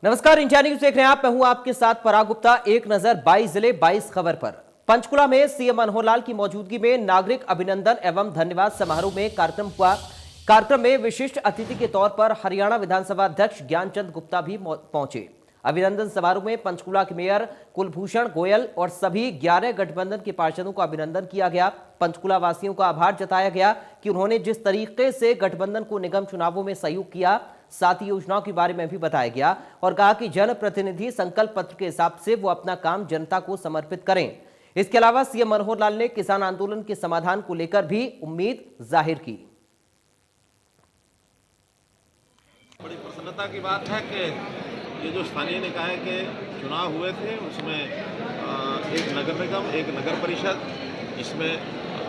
नमस्कार, India news देख रहे हैं आप। मैं हूं आपके साथ पराग गुप्ता। एक नजर 22 जिले 22 खबर पर। पंचकुला में सीएम मनोहर लाल की मौजूदगी में नागरिक अभिनंदन एवं धन्यवाद समारोह में कार्यक्रम हुआ। कार्यक्रम में विशिष्ट अतिथि के तौर पर हरियाणा विधानसभा अध्यक्ष ज्ञानचंद गुप्ता भी पहुंचे। अभिनंदन समारोह में पंचकुला के मेयर कुलभूषण गोयल और सभी 11 गठबंधन के पार्षदों का अभिनंदन किया गया। पंचकुला वासियों का आभार जताया गया कि उन्होंने जिस तरीके से गठबंधन को निगम चुनावों में सहयोग किया, साथ ही योजनाओं के बारे में भी बताया गया और कहा कि जनप्रतिनिधि संकल्प पत्र के हिसाब से वो अपना काम जनता को समर्पित करें। इसके अलावा सीएम मनोहर लाल ने किसान आंदोलन के समाधान को लेकर भी उम्मीद जाहिर की। बड़ी प्रसन्नता की बात है कि ये जो स्थानीय निकाय के चुनाव हुए थे उसमें एक नगर निगम, एक नगर परिषद, इसमें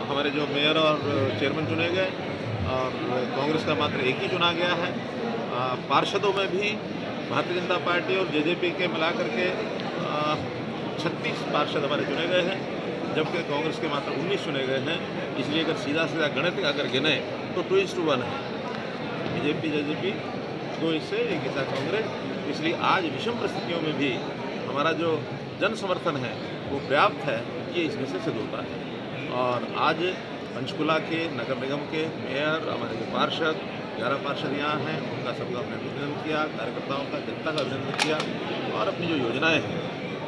हमारे जो मेयर और चेयरमैन चुने गए और कांग्रेस का मात्र एक ही चुना गया है। पार्षदों में भी भारतीय जनता पार्टी और जेजेपी के मिलाकर के 36 पार्षद हमारे चुने गए हैं, जबकि कांग्रेस के मात्र 19 चुने गए हैं। इसलिए अगर सीधा गणित अगर गिने तो 2:1 है, बीजेपी जेजेपी 2 हिस्से, एक हिस्सा कांग्रेस। इसलिए आज विषम परिस्थितियों में भी हमारा जो जन समर्थन है वो पर्याप्त है, ये इसमें से सिद्ध होता है। और आज पंचकुला के नगर निगम के मेयर, हमारे जो पार्षद 11 पार्षद यहाँ हैं, उनका सबका हमने अभिनंदन किया, कार्यकर्ताओं का, जनता का अभिनंदन किया और अपनी जो योजनाएं हैं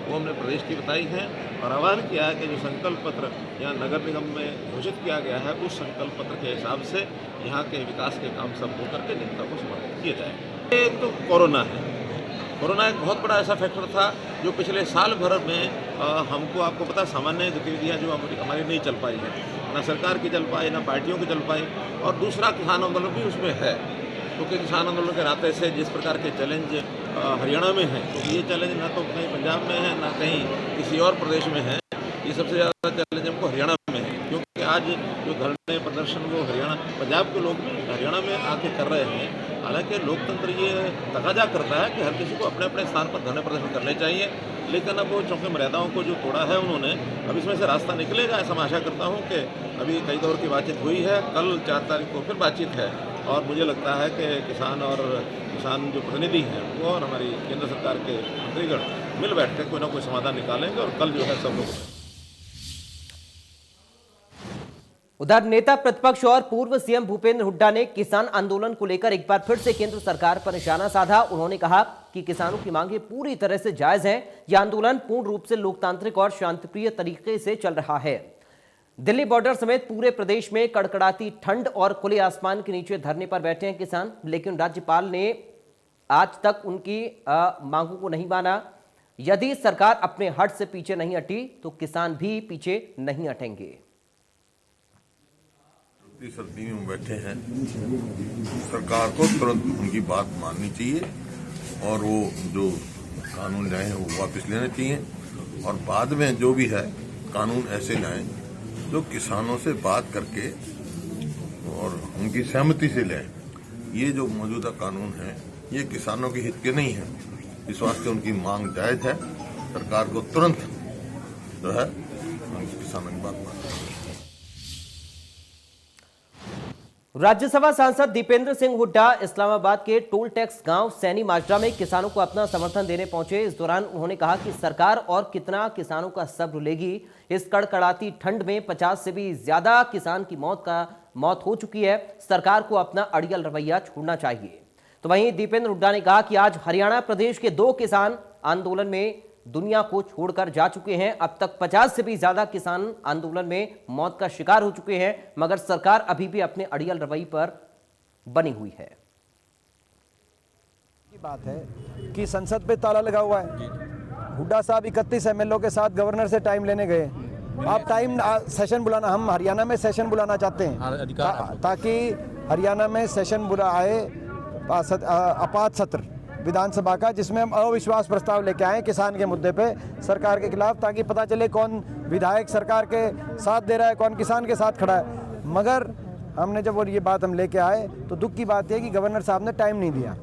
वो हमने प्रदेश की बताई हैं और आह्वान किया है कि जो संकल्प पत्र यहाँ नगर निगम में घोषित किया गया है उस संकल्प पत्र के हिसाब से यहाँ के विकास के काम सब होकर के जनता को समर्पित किए जाए। एक तो कोरोना है। कोरोना एक बहुत बड़ा ऐसा फैक्टर था जो पिछले साल भर में हमको, आपको पता, सामान्य गतिविधियाँ जो हमारी नहीं चल पाई हैं, ना सरकार की चल पाई, ना पार्टियों की चल पाई। और दूसरा, किसान आंदोलन भी उसमें है, क्योंकि किसान आंदोलन के नाते से जिस प्रकार के चैलेंज हरियाणा में हैं, तो ये चैलेंज ना तो कहीं पंजाब में है, ना कहीं किसी और प्रदेश में है। ये सबसे ज़्यादा चैलेंज हमको हरियाणा में है, क्योंकि आज जो धरने प्रदर्शन वो हरियाणा, पंजाब के लोग भी हरियाणा में आके कर रहे हैं। हालांकि लोकतंत्र ये तकाजा करता है कि हर किसी को अपने अपने स्थान पर धरने प्रदर्शन करने चाहिए, लेकिन अब वो चूँकि मर्यादाओं को जो तोड़ा है उन्होंने, अब इसमें से रास्ता निकलेगा ऐसा मैं आशा करता हूँ कि अभी कई दौर की बातचीत हुई है, कल 4 तारीख को फिर बातचीत है और मुझे लगता है कि किसान जो प्रतिनिधि हैं वो और हमारी केंद्र सरकार के मंत्रीगण मिल बैठ कर कोई ना कोई समाधान निकालेंगे और कल जो है सब लोग। उधर नेता प्रतिपक्ष और पूर्व सीएम भूपेंद्र हुड्डा ने किसान आंदोलन को लेकर एक बार फिर से केंद्र सरकार पर निशाना साधा। उन्होंने कहा कि किसानों की मांगें पूरी तरह से जायज हैं। यह आंदोलन पूर्ण रूप से लोकतांत्रिक और शांतिप्रिय तरीके से चल रहा है। दिल्ली बॉर्डर समेत पूरे प्रदेश में कड़कड़ाती ठंड और खुले आसमान के नीचे धरने पर बैठे हैं किसान, लेकिन राज्यपाल ने आज तक उनकी मांगों को नहीं माना। यदि सरकार अपने हट से पीछे नहीं हटी तो किसान भी पीछे नहीं हटेंगे। सर्दी में बैठे हैं, सरकार को तुरंत उनकी बात माननी चाहिए और वो जो कानून लाए हैं वो वापस लेने चाहिए और बाद में जो भी है कानून ऐसे लाएं जो किसानों से बात करके और उनकी सहमति से लें। ये जो मौजूदा कानून है ये किसानों के हित के नहीं है, इस वास्ते उनकी मांग जायज है। सरकार को तुरंत जो है किसानों की बात माननी चाहिए। राज्यसभा सांसद दीपेंद्र सिंह हुड्डा इस्लामाबाद के टोल टैक्स गांव सैनी माजरा में किसानों को अपना समर्थन देने पहुंचे। इस दौरान उन्होंने कहा कि सरकार और कितना किसानों का सब्र लेगी। इस कड़कड़ाती ठंड में 50 से भी ज्यादा किसान की मौत हो चुकी है। सरकार को अपना अड़ियल रवैया छोड़ना चाहिए। तो वहीं दीपेंद्र हुड्डा ने कहा कि आज हरियाणा प्रदेश के 2 किसान आंदोलन में दुनिया को छोड़कर जा चुके हैं। अब तक 50 से भी ज्यादा किसान आंदोलन में मौत का शिकार हो चुके हैं, मगर सरकार अभी भी अपने अड़ियल रवैये पर बनी हुई है। की बात है कि संसद पे ताला लगा हुआ है। हुड्डा साहब 31 एमएलओ के साथ गवर्नर से टाइम लेने गए। आप टाइम सेशन बुलाना, हम हरियाणा में सेशन बुलाना चाहते हैं ताकि हरियाणा में सेशन बुलाए आपात सत्र विधानसभा का, जिसमें हम अविश्वास प्रस्ताव लेके आए किसान के मुद्दे पे सरकार के खिलाफ, ताकि पता चले कौन विधायक सरकार के साथ दे रहा है, कौन किसान के साथ खड़ा है। मगर हमने जब ये बात हम लेके आए तो दुख की बात है कि गवर्नर साहब ने टाइम नहीं दिया,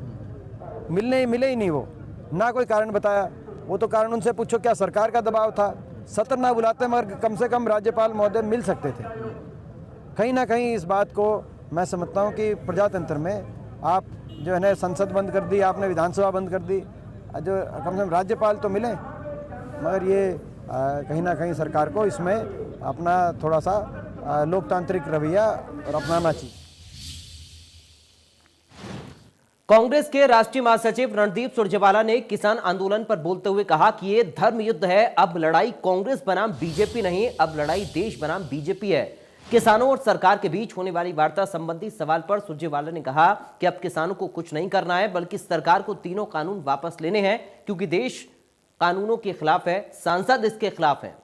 मिले ही नहीं, वो ना कोई कारण बताया। वो तो कारण उनसे पूछो क्या सरकार का दबाव था, सत्र ना बुलाते मगर कम से कम राज्यपाल महोदय मिल सकते थे। कहीं ना कहीं इस बात को मैं समझता हूँ कि प्रजातंत्र में आप जो है ना संसद बंद कर दी, आपने विधानसभा बंद कर दी, जो कम से कम राज्यपाल तो मिले, मगर ये कहीं ना कहीं सरकार को इसमें अपना थोड़ा सा लोकतांत्रिक रवैया और अपनाना चाहिए। कांग्रेस के राष्ट्रीय महासचिव रणदीप सुरजेवाला ने किसान आंदोलन पर बोलते हुए कहा कि ये धर्म युद्ध है, अब लड़ाई कांग्रेस बनाम बीजेपी नहीं, अब लड़ाई देश बनाम बीजेपी है। किसानों और सरकार के बीच होने वाली वार्ता संबंधी सवाल पर सुरजेवाला ने कहा कि अब किसानों को कुछ नहीं करना है, बल्कि सरकार को तीनों कानून वापस लेने हैं, क्योंकि देश कानूनों के खिलाफ है, सांसद इसके खिलाफ हैं।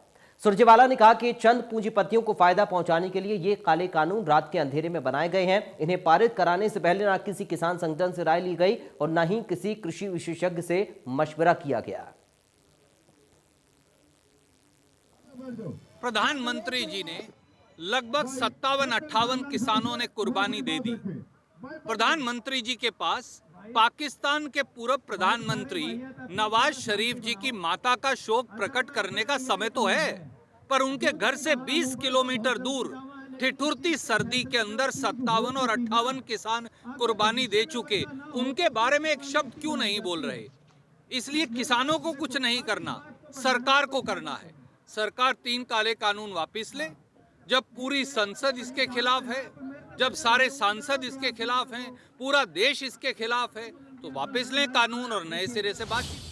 सुरजेवाला ने कहा कि चंद पूंजीपतियों को फायदा पहुंचाने के लिए ये काले कानून रात के अंधेरे में बनाए गए हैं। इन्हें पारित कराने से पहले ना किसी किसान संगठन से राय ली गई और न ही किसी कृषि विशेषज्ञ से मशवरा किया गया। प्रधानमंत्री जी ने लगभग 57-58 किसानों ने कुर्बानी दे दी। प्रधानमंत्री जी के पास पाकिस्तान के पूर्व प्रधानमंत्री नवाज शरीफ जी की माता का शोक प्रकट करने का समय तो है, पर उनके घर से 20 किलोमीटर दूर ठिठुरती सर्दी के अंदर 57 और 58 किसान कुर्बानी दे चुके, उनके बारे में एक शब्द क्यों नहीं बोल रहे? इसलिए किसानों को कुछ नहीं करना, सरकार को करना है। सरकार 3 काले कानून वापस ले। जब पूरी संसद इसके खिलाफ है, जब सारे सांसद इसके खिलाफ हैं, पूरा देश इसके खिलाफ है, तो वापस लें कानून और नए सिरे से बातचीत।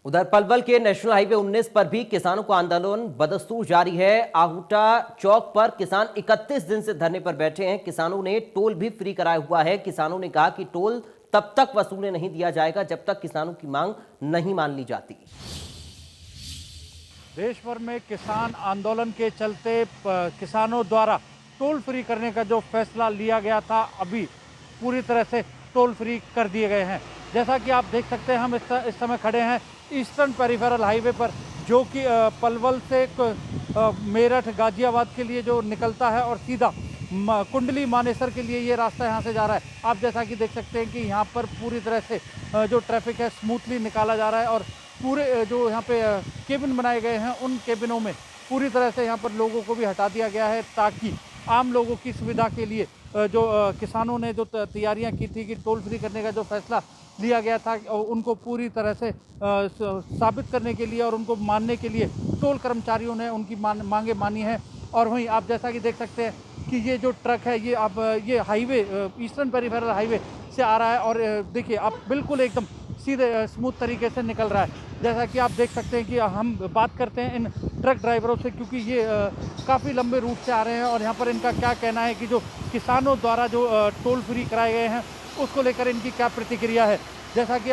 उधर पलवल के नेशनल हाईवे 19 पर भी किसानों का आंदोलन बदस्तूर जारी है। आहूटा चौक पर किसान 31 दिन से धरने पर बैठे हैं। किसानों ने टोल भी फ्री कराया हुआ है। किसानों ने कहा कि टोल तब तक वसूले नहीं दिया जाएगा जब तक किसानों की मांग नहीं मान ली जाती। देश भर में किसान आंदोलन के चलते किसानों द्वारा टोल फ्री करने का जो फैसला लिया गया था, अभी पूरी तरह से टोल फ्री कर दिए गए हैं। जैसा कि आप देख सकते हैं, हम इस समय खड़े हैं ईस्टर्न पेरिफेरल हाईवे पर, जो कि पलवल से मेरठ गाजियाबाद के लिए जो निकलता है और सीधा कुंडली मानेसर के लिए ये रास्ता यहाँ से जा रहा है। आप जैसा कि देख सकते हैं कि यहाँ पर पूरी तरह से जो ट्रैफिक है स्मूथली निकाला जा रहा है और पूरे जो यहाँ पे केबिन बनाए गए हैं, उन केबिनों में पूरी तरह से यहाँ पर लोगों को भी हटा दिया गया है, ताकि आम लोगों की सुविधा के लिए जो किसानों ने जो तैयारियां की थी कि टोल फ्री करने का जो फैसला लिया गया था, उनको पूरी तरह से साबित करने के लिए और उनको मानने के लिए टोल कर्मचारियों ने उनकी मांगे मानी है। और वहीं आप जैसा कि देख सकते हैं कि ये जो ट्रक है ये अब ये हाईवे ईस्टर्न पेरिफेरल हाईवे से आ रहा है और देखिए आप बिल्कुल एकदम सीधे स्मूथ तरीके से निकल रहा है। जैसा कि आप देख सकते हैं कि हम बात करते हैं इन ट्रक ड्राइवरों से, क्योंकि ये काफ़ी लंबे रूट से आ रहे हैं और यहाँ पर इनका क्या कहना है कि जो किसानों द्वारा जो टोल फ्री कराए गए हैं उसको लेकर इनकी क्या प्रतिक्रिया है। जैसा कि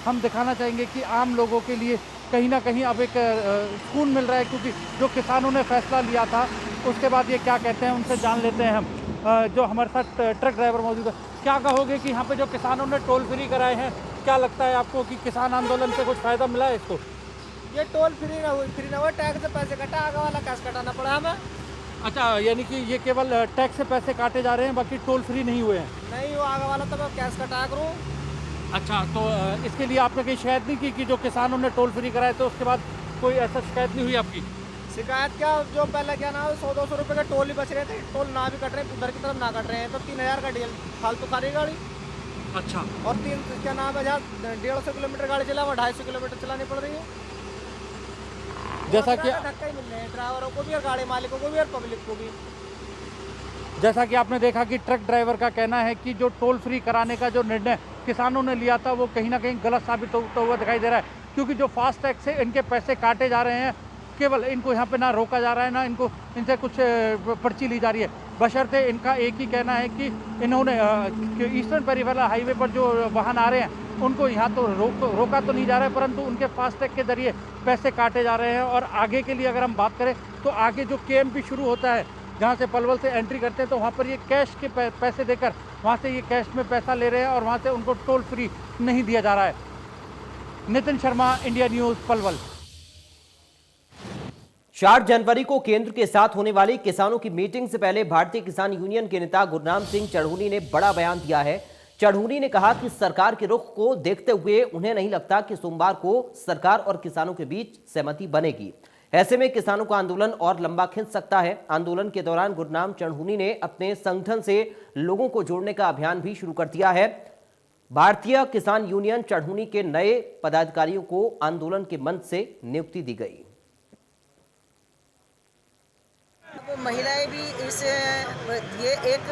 हम दिखाना चाहेंगे कि आम लोगों के लिए कहीं ना कहीं अब एक सुकून मिल रहा है, क्योंकि जो किसानों ने फैसला लिया था उसके बाद ये क्या कहते हैं उनसे जान लेते हैं हम। जो हमारे साथ ट्रक ड्राइवर मौजूद है, क्या कहोगे कि यहाँ पे जो किसानों ने टोल फ्री कराए हैं, क्या लगता है आपको कि किसान आंदोलन से कुछ फ़ायदा मिला है इसको? ये टोल फ्री ना हुआ, टैक्स से पैसे कटा, आगे वाला कैश कटाना पड़ा हमें। अच्छा, यानी कि ये केवल टैक्स से पैसे काटे जा रहे हैं, बाकी टोल फ्री नहीं हुए हैं? नहीं हुआ, आगे वाला तो मैं कैश कटा करूँ। अच्छा, तो इसके लिए आपने कहीं शिकायत नहीं की कि जो किसानों ने टोल फ्री कराए तो उसके बाद कोई ऐसा शिकायत नहीं हुई आपकी? शिकायत क्या, जो पहले क्या ना 100-200 रुपये का टोल ही बच रहे थे, टोल ना भी कट रहे हैं, उधर की तरफ ना कट रहे हैं, तो 3000 का डील फालतू खा रही गाड़ी। अच्छा, और क्या नाम है, जहाँ 150 किलोमीटर गाड़ी चला, वहाँ 250 किलोमीटर चलानी पड़ रही है। जैसा कि धक्का ही मिल रहे हैं ड्राइवरों को भी और गाड़ी मालिकों को भी और पब्लिक को भी। जैसा कि आपने देखा कि ट्रक ड्राइवर का कहना है कि जो टोल फ्री कराने का जो निर्णय किसानों ने लिया था वो कहीं ना कहीं गलत साबित होता हुआ दिखाई दे रहा है, क्योंकि जो फास्ट टैग से इनके पैसे काटे जा रहे हैं, केवल इनको यहाँ पे ना रोका जा रहा है ना इनको इनसे कुछ पर्ची ली जा रही है, बशर्ते इनका एक ही कहना है कि इन्होंने ईस्टर्न पेरिफेरल हाईवे पर जो वाहन आ रहे हैं उनको यहाँ तो रोका तो नहीं जा रहा है, परंतु उनके फास्टैग के जरिए पैसे काटे जा रहे हैं। और आगे के लिए अगर हम बात करें तो आगे जो KMP शुरू होता है, जहाँ से पलवल से एंट्री करते हैं, तो वहाँ पर ये कैश के पैसे देकर वहाँ से ये कैश में पैसा ले रहे हैं और वहाँ से उनको टोल फ्री नहीं दिया जा रहा है। Nitin Sharma, India news, Palwal. 4 जनवरी को केंद्र के साथ होने वाली किसानों की मीटिंग से पहले भारतीय किसान यूनियन के नेता गुरनाम सिंह चढ़ूनी ने बड़ा बयान दिया है। चढ़ूनी ने कहा कि सरकार के रुख को देखते हुए उन्हें नहीं लगता कि सोमवार को सरकार और किसानों के बीच सहमति बनेगी। ऐसे में किसानों का आंदोलन और लंबा खिंच सकता है। आंदोलन के दौरान गुरनाम चढ़ूनी ने अपने संगठन से लोगों को जोड़ने का अभियान भी शुरू कर दिया है। भारतीय किसान यूनियन चढ़ूनी के नए पदाधिकारियों को आंदोलन के मंच से नियुक्ति दी गई। महिलाएं भी ये एक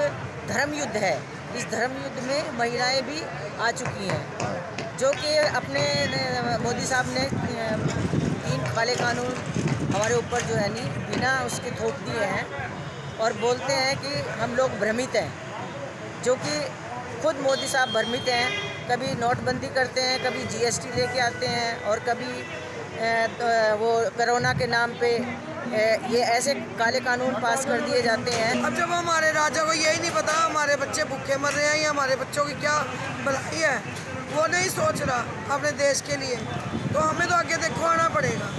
धर्म युद्ध है, इस धर्म युद्ध में महिलाएं भी आ चुकी हैं, जो कि अपने मोदी साहब ने 3 काले कानून हमारे ऊपर जो है नहीं बिना उसके थोप दिए हैं और बोलते हैं कि हम लोग भ्रमित हैं, जो कि खुद मोदी साहब भ्रमित हैं। कभी नोटबंदी करते हैं, कभी जीएसटी लेके आते हैं और कभी वो कोरोना के नाम पे ये ऐसे काले कानून पास कर दिए जाते हैं। अब जब हमारे राजा को यही नहीं पता हमारे बच्चे भूखे मर रहे हैं या हमारे बच्चों की क्या भलाई है, वो नहीं सोच रहा अपने देश के लिए, तो हमें तो आगे देखो आना पड़ेगा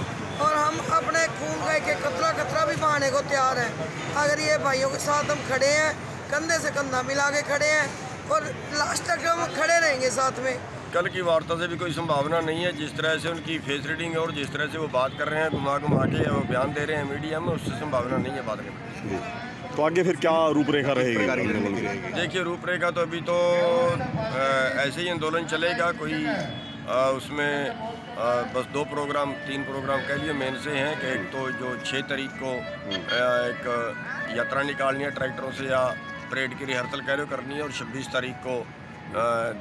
और हम अपने खून का एक कतरा भी बहाने को तैयार हैं। अगर ये भाइयों के साथ हम खड़े हैं, कंधे से कंधा मिला के खड़े हैं और लास्ट तक हम खड़े रहेंगे साथ में। कल की वार्ता से भी कोई संभावना नहीं है। जिस तरह से उनकी फेस रीडिंग है और जिस तरह से वो बात कर रहे हैं, घुमा के वो बयान दे रहे हैं मीडिया में, उससे संभावना नहीं है बात करने। तो आगे फिर क्या रूपरेखा रहेगी? देखिए, रूपरेखा तो अभी तो ऐसे ही आंदोलन चलेगा। कोई उसमें बस 2 प्रोग्राम 3 प्रोग्राम कह लिए मेन से हैं कि एक तो जो 6 तारीख को एक यात्रा निकालनी है ट्रैक्टरों से या परेड की रिहर्सल कह रहे करनी है, और 26 तारीख को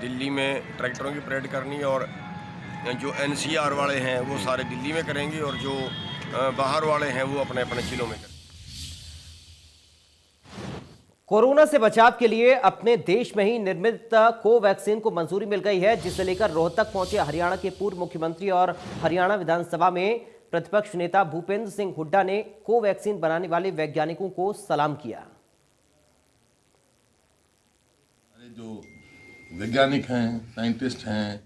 दिल्ली में ट्रैक्टरों की परेड करनी है। और जो एनसीआर वाले हैं वो सारे दिल्ली में करेंगे और जो बाहर वाले हैं वो अपने अपने जिलों में करेंगे। कोरोना से बचाव के लिए अपने देश में ही निर्मित कोवैक्सीन को मंजूरी मिल गई है, जिसे लेकर रोहतक पहुंचे हरियाणा के पूर्व मुख्यमंत्री और हरियाणा विधानसभा में प्रतिपक्ष नेता भूपेंद्र सिंह हुड्डा ने कोवैक्सीन बनाने वाले वैज्ञानिकों को सलाम किया। जो वैज्ञानिक हैं, साइंटिस्ट हैं,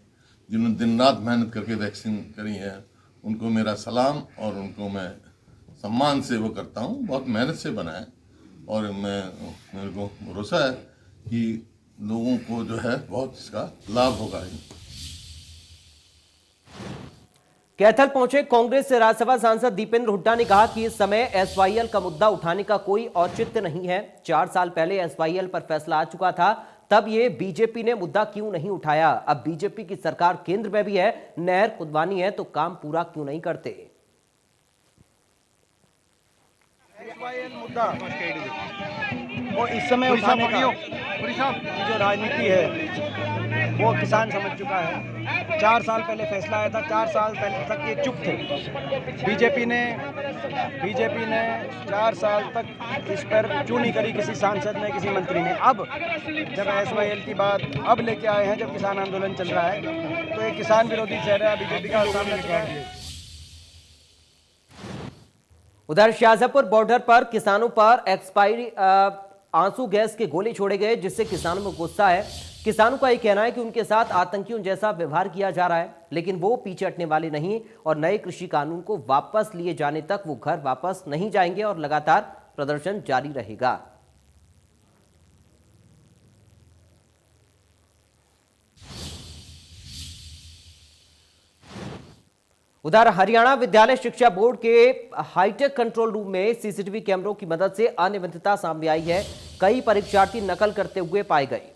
जिन्होंने दिन रात मेहनत करके वैक्सीन करी है, उनको मेरा सलाम और उनको मैं सम्मान से वो करता हूँ। बहुत मेहनत से बना है और मेरे को भरोसा है कि लोगों को जो है बहुत इसका लाभ होगा। कैथल पहुंचे कांग्रेस से राज्यसभा सांसद दीपेंद्र हुड्डा ने कहा कि इस समय एसवाईएल का मुद्दा उठाने का कोई औचित्य नहीं है। 4 साल पहले एसवाईएल पर फैसला आ चुका था, तब ये बीजेपी ने मुद्दा क्यों नहीं उठाया? अब बीजेपी की सरकार केंद्र में भी है, नहर खुदवानी है तो काम पूरा क्यों नहीं करते? मुद्दा वो इस समय उठाने का जो राजनीति है वो किसान समझ चुका है। 4 साल पहले फैसला आया था, 4 साल पहले तक ये चुप थे। बीजेपी ने 4 साल तक इस पर क्यों नहीं करी किसी सांसद ने, किसी मंत्री ने। अब जब एसवाईएल की बात अब लेके आए हैं, जब किसान आंदोलन चल रहा है, तो ये किसान विरोधी चेहरा बीजेपी का सामने चुका है। उधर शाहजहांपुर बॉर्डर पर किसानों पर एक्सपायरी आंसू गैस के गोले छोड़े गए, जिससे किसानों में गुस्सा है। किसानों का यह कहना है कि उनके साथ आतंकियों जैसा व्यवहार किया जा रहा है, लेकिन वो पीछे हटने वाले नहीं और नए कृषि कानून को वापस लिए जाने तक वो घर वापस नहीं जाएंगे और लगातार प्रदर्शन जारी रहेगा। उधर हरियाणा विद्यालय शिक्षा बोर्ड के हाईटेक कंट्रोल रूम में सीसीटीवी कैमरों की मदद से अनियमितता सामने आई है। कई परीक्षार्थी नकल करते हुए पाए गए।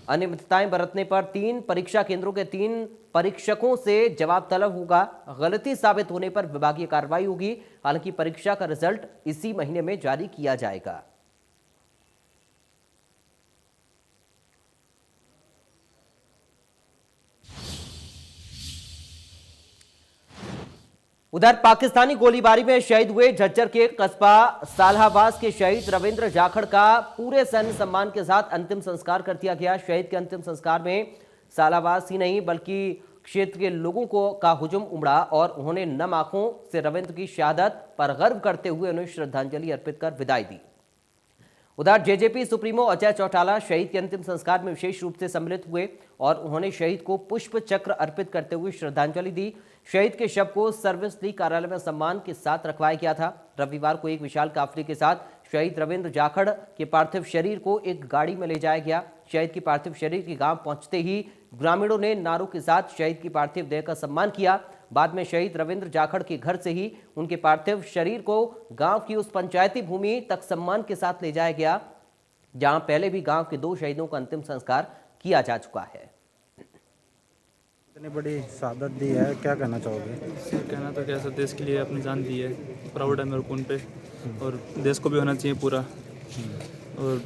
अनियमितताएं बरतने पर 3 परीक्षा केंद्रों के 3 परीक्षकों से जवाब तलब होगा। गलती साबित होने पर विभागीय कार्रवाई होगी। हालांकि परीक्षा का रिजल्ट इसी महीने में जारी किया जाएगा। उधर पाकिस्तानी गोलीबारी में शहीद हुए झज्जर के कस्बा सालाहबाद के शहीद रविंद्र जाखड़ का पूरे सैन्य सम्मान के साथ अंतिम संस्कार कर दिया गया। शहीद के अंतिम संस्कार में सालाहबाद ही नहीं बल्कि क्षेत्र के लोगों का हुजूम उमड़ा और उन्होंने नम आंखों से रविंद्र की शहादत पर गर्व करते हुए उन्हें श्रद्धांजलि अर्पित कर विदाई दी। उधर जेजेपी सुप्रीमो अजय चौटाला शहीद के अंतिम संस्कार में विशेष रूप से सम्मिलित हुए और उन्होंने शहीद को पुष्प चक्र अर्पित करते हुए श्रद्धांजलि दी। शहीद के शव को सर्विस लीग कार्यालय में सम्मान के साथ रखवाया गया था। रविवार को एक विशाल काफले के साथ शहीद रविंद्र जाखड़ के पार्थिव शरीर को एक गाड़ी में ले जाया गया। शहीद की पार्थिव शरीर के गांव पहुंचते ही ग्रामीणों ने नारों के साथ शहीद की पार्थिव देह का सम्मान किया। बाद में शहीद रविंद्र जाखड़ के घर से ही उनके पार्थिव शरीर को गांव की उस पंचायती भूमि तक सम्मान के साथ ले जाया गया, जहां पहले भी गांव के 2 शहीदों का अंतिम संस्कार किया जा चुका है। इतनी बड़ी शहादत दी है, क्या कहना चाहोगे? सर कहना तो क्या सर, देश के लिए अपनी जान दी है, प्राउड है मेरे को उन पे, और देश को भी होना चाहिए पूरा। और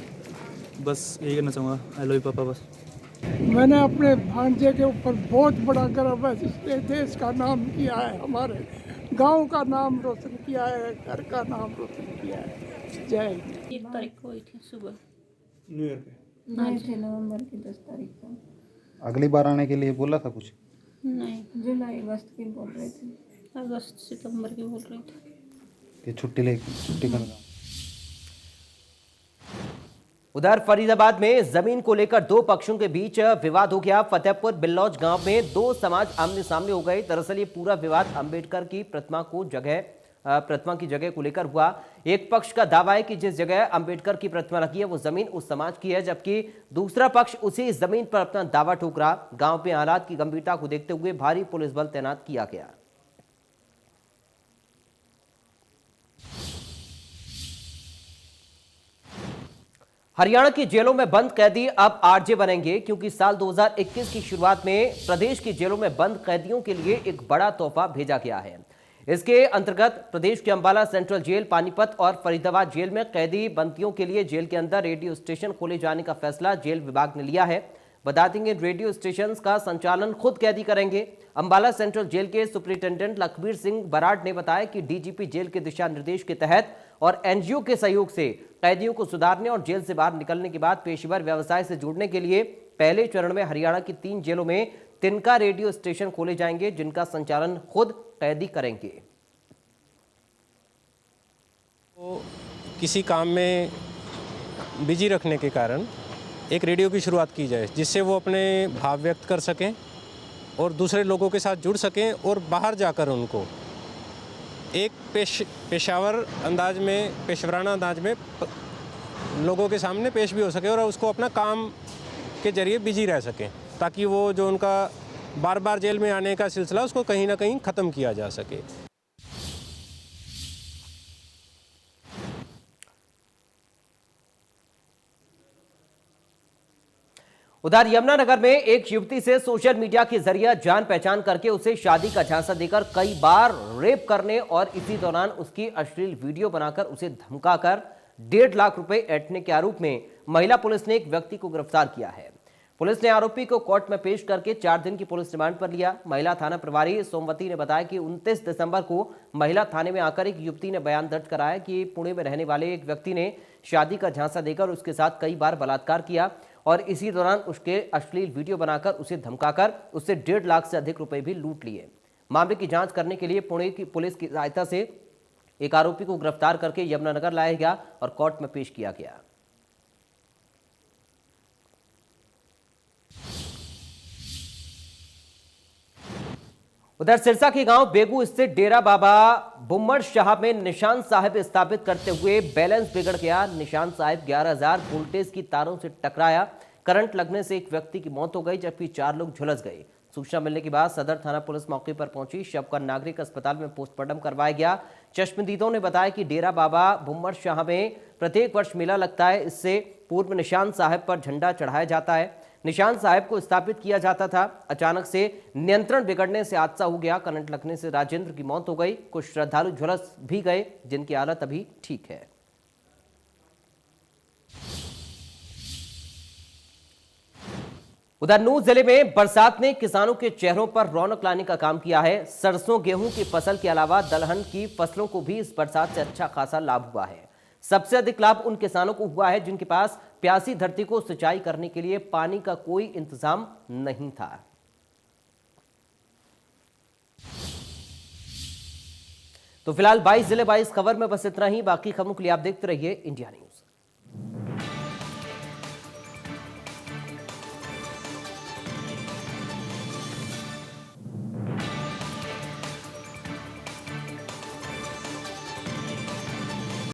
बस यही कहना चाहूँगा, आई लव यू पापा। बस मैंने अपने भांजे के ऊपर बहुत बड़ा गर्व है, जिसने देश का नाम किया है, हमारे गांव का नाम रोशन किया है, घर का नाम रोशन किया है। जय। 1 तारीख को हुई थी सुबह, न्यू ईयर पे? हाँ, 6 नवंबर की 10 तारीख को। अगली बार आने के लिए बोला था कुछ? नहीं, जुलाई अगस्त की बोल रहे थे, अगस्त सितंबर की बोल रहे थे कि छुट्टी करना। उधर फरीदाबाद में जमीन को लेकर 2 पक्षों के बीच विवाद हो गया। फतेहपुर बिल्लौज गांव में 2 समाज आमने सामने हो गए। दरअसल ये पूरा विवाद अंबेडकर की प्रतिमा की जगह को लेकर हुआ। एक पक्ष का दावा है कि जिस जगह अंबेडकर की प्रतिमा लगी है वो जमीन उस समाज की है, जबकि दूसरा पक्ष उसी जमीन पर अपना दावा ठोक रहा। गांव में हालात की गंभीरता को देखते हुए भारी पुलिस बल तैनात किया गया। हरियाणा की जेलों में बंद कैदी अब आरजे बनेंगे, क्योंकि साल 2021 की शुरुआत में प्रदेश की जेलों में बंद कैदियों के लिए एक बड़ा तोहफा भेजा गया है। इसके अंतर्गत प्रदेश के अंबाला सेंट्रल जेल, पानीपत और फरीदाबाद जेल में कैदी बंदियों के लिए जेल के अंदर रेडियो स्टेशन खोले जाने का फैसला जेल विभाग ने लिया है। बता देंगे, रेडियो स्टेशन का संचालन खुद कैदी करेंगे। अंबाला सेंट्रल जेल के सुपरिंटेंडेंट लखबीर सिंह बराड़ ने बताया कि डीजीपी जेल के दिशा निर्देश के तहत और एनजीओ के सहयोग से कैदियों को सुधारने और जेल से बाहर निकलने के बाद पेशेवर व्यवसाय से जुड़ने के लिए पहले चरण में हरियाणा की 3 जेलों में तिनका रेडियो स्टेशन खोले जाएंगे, जिनका संचालन खुद कैदी करेंगे। तो किसी काम में बिजी रखने के कारण एक रेडियो की शुरुआत की जाए, जिससे वो अपने भाव व्यक्त कर सकें और दूसरे लोगों के साथ जुड़ सकें और बाहर जाकर उनको एक पेशावर अंदाज में, पेशवराना अंदाज में लोगों के सामने पेश भी हो सके और उसको अपना काम के जरिए बिजी रह सकें, ताकि वो जो उनका बार बार जेल में आने का सिलसिला उसको कहीं ना कहीं ख़त्म किया जा सके। उधर यमुनानगर में एक युवती से सोशल मीडिया के जरिए जान पहचान करके उसे शादी का झांसा देकर कई बार रेप करने और इसी दौरान उसकी अश्लील वीडियो बनाकर उसे धमकाकर 1.5 लाख रुपए ऐंठने के आरोप में महिला पुलिस ने एक व्यक्ति को गिरफ्तार किया है। पुलिस ने आरोपी को कोर्ट में पेश करके 4 दिन की पुलिस रिमांड पर लिया। महिला थाना प्रभारी सोमवती ने बताया कि 29 दिसंबर को महिला थाने में आकर एक युवती ने बयान दर्ज कराया कि पुणे में रहने वाले एक व्यक्ति ने शादी का झांसा देकर उसके साथ कई बार बलात्कार किया और इसी दौरान उसके अश्लील वीडियो बनाकर उसे धमकाकर उससे 1.5 लाख से अधिक रुपए भी लूट लिए। मामले की जांच करने के लिए पुणे की पुलिस की सहायता से एक आरोपी को गिरफ्तार करके यमुनानगर लाया गया और कोर्ट में पेश किया गया। उधर सिरसा के गांव बेगू स्थित डेरा बाबा बुम्मड़ शाह में निशान साहिब स्थापित करते हुए बैलेंस बिगड़ गया। निशान साहिब 11,000 वोल्टेज की तारों से टकराया। करंट लगने से एक व्यक्ति की मौत हो गई, जबकि 4 लोग झुलस गए। सूचना मिलने के बाद सदर थाना पुलिस मौके पर पहुंची। शव का नागरिक अस्पताल में पोस्टमार्टम करवाया गया। चश्मदीदों ने बताया कि डेरा बाबा बुम्मड़ शाह में प्रत्येक वर्ष मेला लगता है। इससे पूर्व निशान साहिब पर झंडा चढ़ाया जाता है। निशान साहिब को स्थापित किया जाता था। अचानक से नियंत्रण बिगड़ने से हादसा हो गया। करंट लगने से राजेंद्र की मौत हो गई। कुछ श्रद्धालु झुलस भी गए, जिनकी हालत अभी ठीक है। उधर नूंह जिले में बरसात ने किसानों के चेहरों पर रौनक लाने का काम किया है। सरसों, गेहूं की फसल के अलावा दलहन की फसलों को भी इस बरसात से अच्छा खासा लाभ हुआ है। सबसे अधिक लाभ उन किसानों को हुआ है जिनके पास प्यासी धरती को सिंचाई करने के लिए पानी का कोई इंतजाम नहीं था। तो फिलहाल 22 जिले 22 खबर में बस इतना ही। बाकी खबरों के लिए आप देखते रहिए इंडिया न्यूज।